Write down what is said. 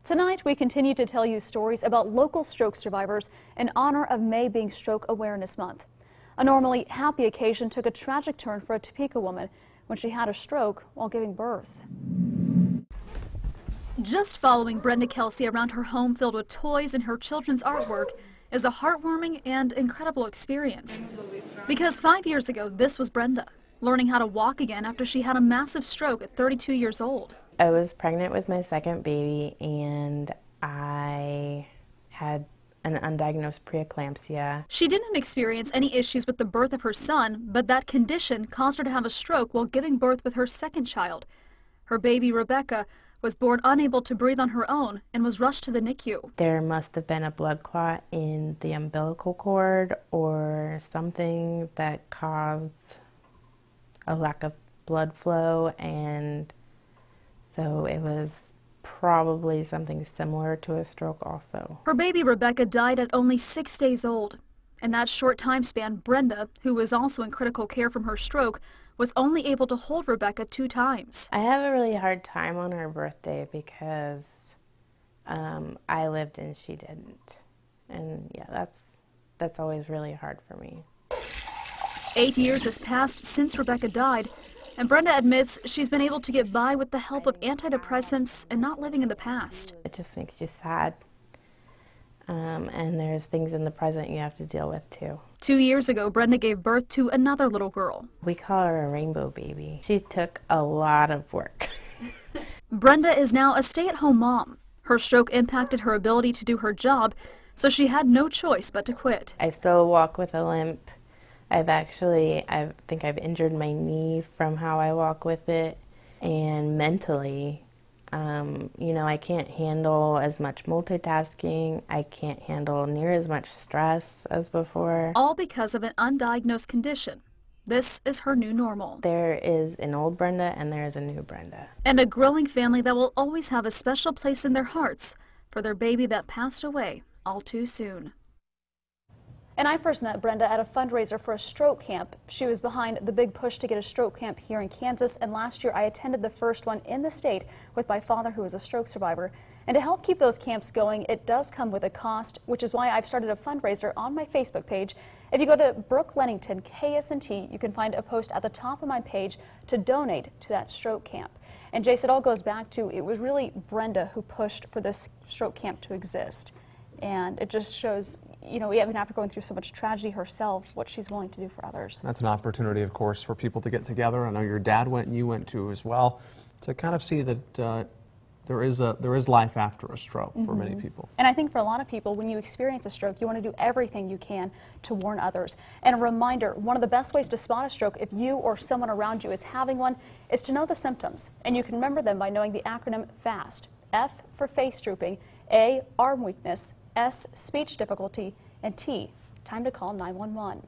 Tonight, we continue to tell you stories about local stroke survivors in honor of May being Stroke Awareness Month. A normally happy occasion took a tragic turn for a Topeka woman when she had a stroke while giving birth. Just following Brenda Kelsey around her home filled with toys and her children's artwork is a heartwarming and incredible experience. Because 5 years ago, this was Brenda, learning how to walk again after she had a massive stroke at 32 years old. I was pregnant with my second baby and I had an undiagnosed preeclampsia. She didn't experience any issues with the birth of her son, but that condition caused her to have a stroke while giving birth with her second child. Her baby, Rebecca, was born unable to breathe on her own and was rushed to the NICU. There must have been a blood clot in the umbilical cord or something that caused a lack of blood flow, and so it was probably something similar to a stroke also. Her baby Rebecca died at only 6 days old. In that short time span, Brenda, who was also in critical care from her stroke, was only able to hold Rebecca 2 times. I have a really hard time on her birthday because I lived and she didn't. And yeah, that's always really hard for me. 8 years has passed since Rebecca died, and Brenda admits she's been able to get by with the help of antidepressants and not living in the past. It just makes you sad. And there's things in the present you have to deal with too. 2 years ago, Brenda gave birth to another little girl. We call her a rainbow baby. She took a lot of work. Brenda is now a stay-at-home mom. Her stroke impacted her ability to do her job, so she had no choice but to quit. I still walk with a limp. I think I've injured my knee from how I walk with it, and mentally, you know, I can't handle as much multitasking. I can't handle near as much stress as before. All because of an undiagnosed condition. This is her new normal. There is an old Brenda and there is a new Brenda. And a growing family that will always have a special place in their hearts for their baby that passed away all too soon. And I first met Brenda at a fundraiser for a stroke camp. She was behind the big push to get a stroke camp here in Kansas, and last year I attended the first one in the state with my father, who was a stroke survivor. And to help keep those camps going, it does come with a cost, which is why I've started a fundraiser on my Facebook page. If you go to Brooke Lennington, KSNT, you can find a post at the top of my page to donate to that stroke camp. And Jace, it all goes back to, it was really Brenda who pushed for this stroke camp to exist. And it just shows, you know, even after going through so much tragedy herself, what she's willing to do for others. That's an opportunity, of course, for people to get together. I know your dad went and you went too as well, to kind of see that there is life after a stroke for many people. And I think for a lot of people, when you experience a stroke, you want to do everything you can to warn others. And a reminder, one of the best ways to spot a stroke if you or someone around you is having one is to know the symptoms. And you can remember them by knowing the acronym FAST. F for face drooping, A, arm weakness, S, speech difficulty, and T, time to call 911.